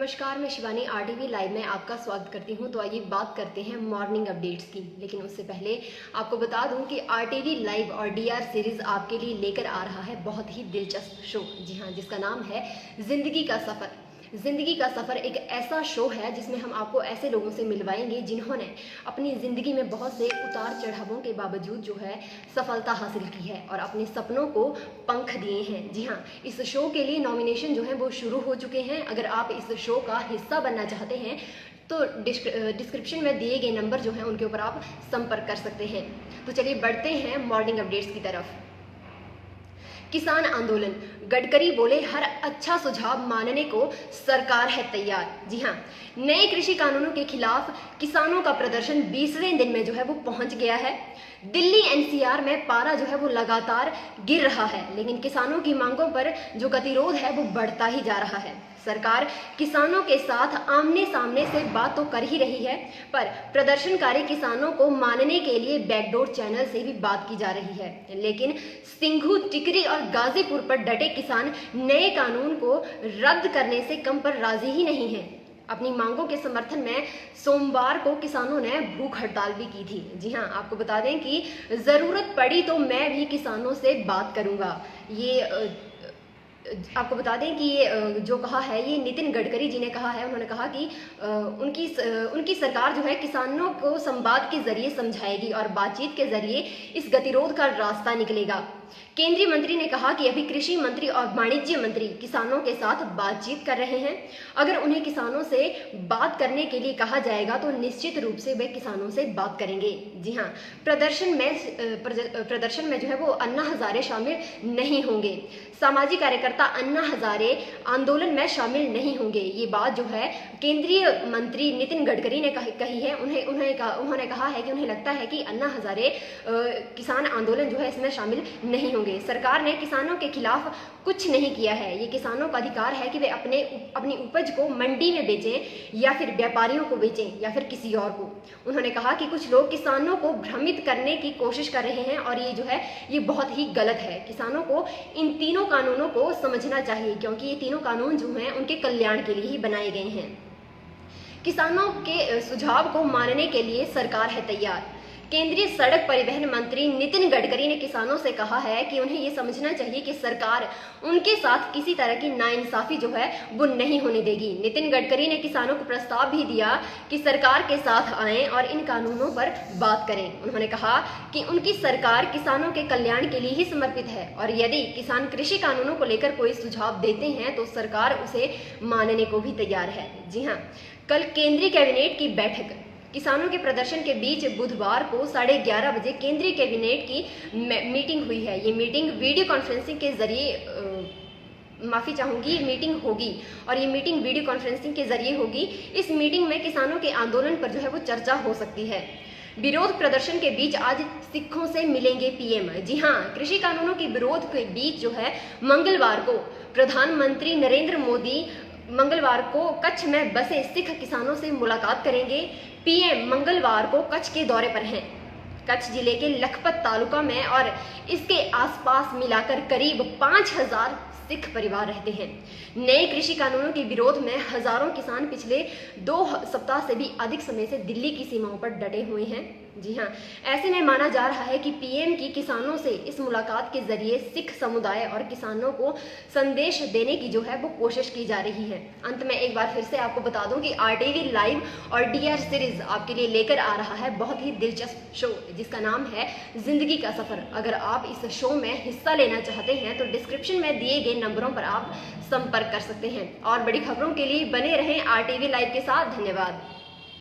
नमस्कार, मैं Shivani RTV live में आपका स्वागत करती हूं। तो आइए बात करते हैं मॉर्निंग अपडेट्स की। लेकिन उससे पहले आपको बता दूं कि आरटीवी लाइव और डीआर सीरीज आपके लिए लेकर आ रहा है बहुत ही दिलचस्प शो। जी हां, जिसका नाम है जिंदगी का सफर। जिंदगी का सफर एक ऐसा शो है जिसमें हम आपको ऐसे लोगों से मिलवाएंगे जिन्होंने अपनी जिंदगी में बहुत से उतार चढ़ावों के बावजूद जो है सफलता हासिल की है और अपने सपनों को पंख दिए हैं। जी हाँ, इस शो के लिए नॉमिनेशन जो है वो शुरू हो चुके हैं। अगर आप इस शो का हिस्सा बनना चाहते हैं तो डिस्क्रिप्शन में दिए गए नंबर जो हैं उनके ऊपर आप संपर्क कर सकते हैं। तो चलिए बढ़ते हैं मॉर्निंग अपडेट्स की तरफ। किसान आंदोलन, गडकरी बोले हर अच्छा सुझाव मानने को सरकार है तैयार। जी हाँ, नए कृषि कानूनों के खिलाफ किसानों का प्रदर्शन 20वें दिन में जो है वो पहुंच गया है। दिल्ली एनसीआर में पारा जो है वो लगातार गिर रहा है, लेकिन किसानों की मांगों पर जो गतिरोध है वो बढ़ता ही जा रहा है। सरकार किसानों के साथ आमने सामने से बात तो कर ही रही है, पर प्रदर्शनकारी किसानों को मानने के लिए बैकडोर चैनल से भी बात की जा रही है। लेकिन सिंघू, टिकरी और गाजीपुर पर डटे किसान नए कानून को रद्द करने से कम पर राजी ही नहीं है। अपनी मांगों के समर्थन में सोमवार को किसानों ने भूख हड़ताल भी की थी। जी हाँ, आपको बता दें कि जरूरत पड़ी तो मैं भी किसानों से बात करूंगा। ये आपको बता दें कि ये जो कहा है ये नितिन गडकरी जी ने कहा है। उन्होंने कहा कि उनकी सरकार जो है किसानों को संवाद के जरिए समझाएगी और बातचीत के जरिए इस गतिरोध का रास्ता निकलेगा। केंद्रीय मंत्री ने कहा कि अभी कृषि मंत्री और वाणिज्य मंत्री किसानों के साथ बातचीत कर रहे हैं। अगर उन्हें किसानों से बात करने के लिए कहा जाएगा तो निश्चित रूप से वे किसानों से बात करेंगे। जी हाँ, प्रदर्शन में जो है वो अन्ना हजारे शामिल नहीं होंगे। सामाजिक कार्यकर्ता अन्ना हजारे आंदोलन में शामिल नहीं होंगे। ये बात जो है केंद्रीय मंत्री नितिन गडकरी ने कही है। उन्होंने कहा है कि उन्हें लगता है कि अन्ना हजारे किसान आंदोलन जो है इसमें शामिल नहीं होंगे। सरकार ने किसानों के खिलाफ कुछ नहीं किया है। ये किसानों का अधिकार है कि वे अपनी उपज को मंडी में बेचें या फिर व्यापारियों को बेचें या फिर किसी और को। उन्होंने कहा कि कुछ लोग किसानों को भ्रमित करने की कोशिश कर रहे हैं और ये जो है ये बहुत ही गलत है। किसानों को इन तीनों कानूनों को समझना चाहिए, क्योंकि ये तीनों कानून जो हैं उनके कल्याण के लिए ही बनाए गए हैं। किसानों के सुझाव को मानने के लिए सरकार है तैयार। केंद्रीय सड़क परिवहन मंत्री नितिन गडकरी ने किसानों से कहा है कि उन्हें ये समझना चाहिए कि सरकार उनके साथ किसी तरह की नाइंसाफी जो है वो नहीं होने देगी। नितिन गडकरी ने किसानों को प्रस्ताव भी दिया कि सरकार के साथ आएं और इन कानूनों पर बात करें। उन्होंने कहा कि उनकी सरकार किसानों के कल्याण के लिए ही समर्पित है और यदि किसान कृषि कानूनों को लेकर कोई सुझाव देते हैं तो सरकार उसे मानने को भी तैयार है। जी हाँ, कल केंद्रीय कैबिनेट की बैठक। किसानों के प्रदर्शन के बीच बुधवार को 11:30 बजे केंद्रीय कैबिनेट की मीटिंग हुई है। ये मीटिंग वीडियो कॉन्फ्रेंसिंग के जरिए माफी चाहूंगी, ये मीटिंग होगी और ये मीटिंग वीडियो कॉन्फ्रेंसिंग के जरिए होगी। इस मीटिंग में किसानों के आंदोलन पर जो है वो चर्चा हो सकती है। विरोध प्रदर्शन के बीच आज सिखों से मिलेंगे पीएम। जी हाँ, कृषि कानूनों के विरोध के बीच जो है मंगलवार को प्रधानमंत्री नरेंद्र मोदी मंगलवार को कच्छ में बसे सिख किसानों से मुलाकात करेंगे। पीएम मंगलवार को कच्छ के दौरे पर हैं। कच्छ जिले के लखपत तालुका में और इसके आसपास मिलाकर करीब 5000 सिख परिवार रहते हैं। नए कृषि कानूनों के विरोध में हजारों किसान पिछले 2 सप्ताह से भी अधिक समय से दिल्ली की सीमाओं पर डटे हुए हैं। जी हाँ, ऐसे में माना जा रहा है कि पीएम की किसानों से इस मुलाकात के जरिए सिख समुदाय और किसानों को संदेश देने की जो है वो कोशिश की जा रही है। अंत में एक बार फिर से आपको बता दूं कि आरटीवी लाइव और डीआर सीरीज आपके लिए लेकर आ रहा है बहुत ही दिलचस्प शो जिसका नाम है जिंदगी का सफर। अगर आप इस शो में हिस्सा लेना चाहते हैं तो डिस्क्रिप्शन में दिए गए नंबरों पर आप संपर्क कर सकते हैं। और बड़ी खबरों के लिए बने रहें आरटीवी लाइव के साथ। धन्यवाद।